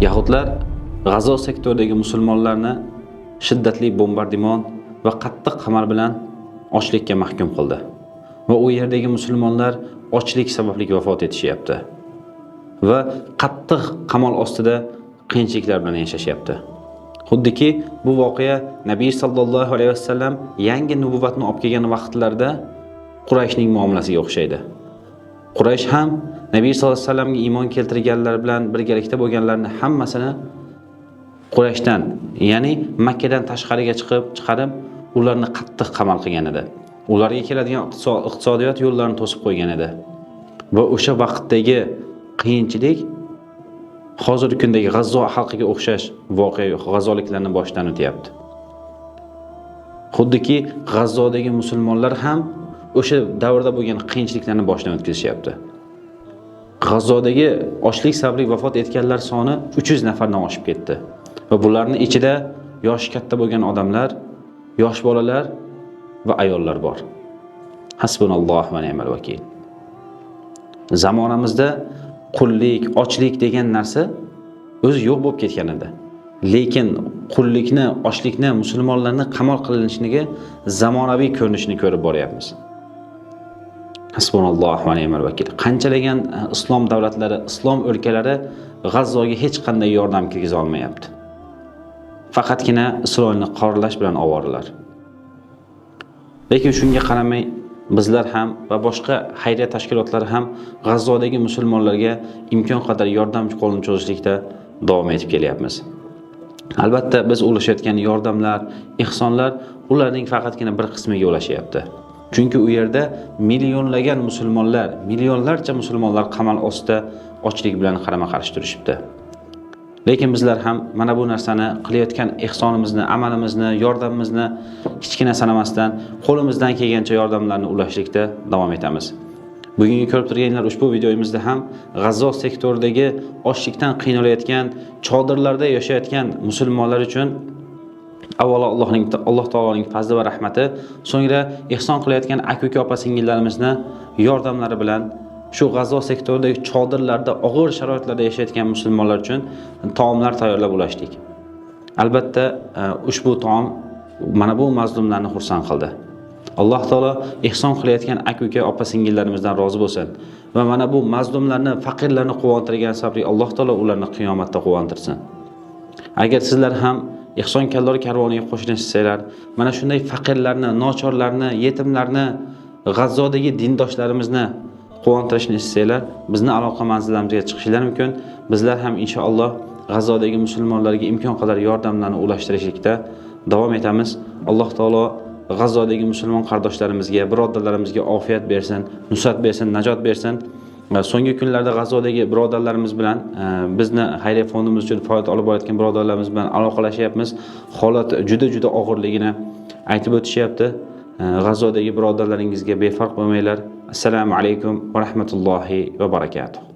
Yahudlar G'azo sektoridagi musulmonlarni shiddatli bombardimon va qattiq qamal bilan ochlikka mahkum qildi. Va u yerdagi musulmonlar ochlik sababli vafot etishyapti. Va qattiq qamal ostida qiyinchiliklar bilan yashashyapti. Xuddiki bu voqea Nabiy sallallohu alayhi vasallam yangi nubuvatni olib kelgan vaqtlarda Qurayshning muomalasiga o'xshaydi. Quraysh ham Nabiy sallallohu alayhi vasallamga iymon keltirganlar bilan birgalikda bo'lganlarni hammasini Qurayshdan, ya'ni Makkadan tashqariga chiqarib, ularni qattiq qamal qilgan edi. Ularga keladigan iqtisodiyot yo'llarini to'sib qo'ygan edi. Va o'sha vaqtdagi qiyinchilik hozirgi kundagi G'azzo xalqiga o'xshash g'azzoliklarni boshdan o'tyapti. Xuddiki G'azzodagi musulmonlar ham o'sha davrda bo'lgan qiyinchiliklarni boshdan o'tkazishyapti. G'azzodagi ochlik sababli vafot etganlar soni 300 nafardan oshib ketdi. Va bularning ichida yoshi katta bo'lgan odamlar, yosh bolalar va ayollar bor. Hasbunalloh va ni'mal vakil. Zamonamizda qullik, ochlik degan narsa o'zi yo'q bo'lib ketgan edi. Lekin qullikni, ochlikni, musulmonlarning qamal qilinishiga zamonaviy ko'rinishini ko'rib boryapmiz. Hasbunalloh va ni'mal vakil. Qanchalagan islom davlatlari, islom o'lkalari G'azzoga hech qanday yordam kirgiza olmayapti. Faqatgina Isroilni qoralash bilan ovoralar. Lekin shunga qaramay bizlar ham va boshqa xayriya tashkilotlari ham G'azzodagi musulmonlarga imkon qadar yordam qo'lini cho'zishlikda davom etib kelyapmiz. Albatta biz ulashayotgan yordamlar, ihsonlar ularning faqatgina bir qismiga ulashyapti. Chunki u yerda millionlagan musulmonlar, millionlarcha musulmonlar qamal ostida ochlik bilan qarama-qarshi turishibdi. Lekin bizlar ham mana bu narsani qilayotgan ihsonimizni, amalimizni, yordamimizni kichkina sanamasdan qo'limizdan kelgancha yordamlarni ulashlikda davom etamiz. Bugungi ko'rib turganlar ushbu videomizda ham G'azzo sektoridagi ochlikdan qiynalayotgan, chodirlarda yashayotgan musulmonlar uchun avvalo Alloh taoloning fazli va rahmati, so'ngra ihson qilayotgan aka-uka opa-singillarimizni yordamlari bilan shu G'azzo sektoridagi chodirlarda og'ir sharoitlarda yashayotgan musulmonlar uchun taomlar tayyorlab ulashdik. Albatta ushbu taom mana bu mazlumlarni xursand qildi. Alloh taolo ihson qilayotgan aka-uka opa-singillarimizdan rozi bo'lsin va mana bu mazlumlarni, faqirlarni quvontirgan sababli Alloh taolo ularni qiyomatda quvontirsin. Agar sizlar ham ihson kallor karvoniga qo'shilsanglar, mana shunday faqirlarni, nochorlarni, yetimlarni, G'azzodagi dindoshlarimizni quvontirishni istaylar, bizni aloqa manzillarimizga chiqishingiz mumkin. Bizlar ham inshaalloh G'azzodagi musulmonlarga imkon qadar yordamlarni ulashtirishlikda davom etamiz. Alloh taolo G'azzodagi musulmon qardoshlarimizga, birodarlarimizga ofiyat bersin, nusrat bersin, najot bersin. So'nggi kunlarda G'azzodagi birodarlarimiz bilan bizni xayriya fondimiz uchun faoliyat olib borayotgan birodarlarimiz bilan aloqalashyapmiz. Holat juda og'irligini aytib o'tishyapti. G'azzodagi birodarlaringizga befarq bo'lmanglar. Assalomu alaykum va rahmatullohi va barakatuh.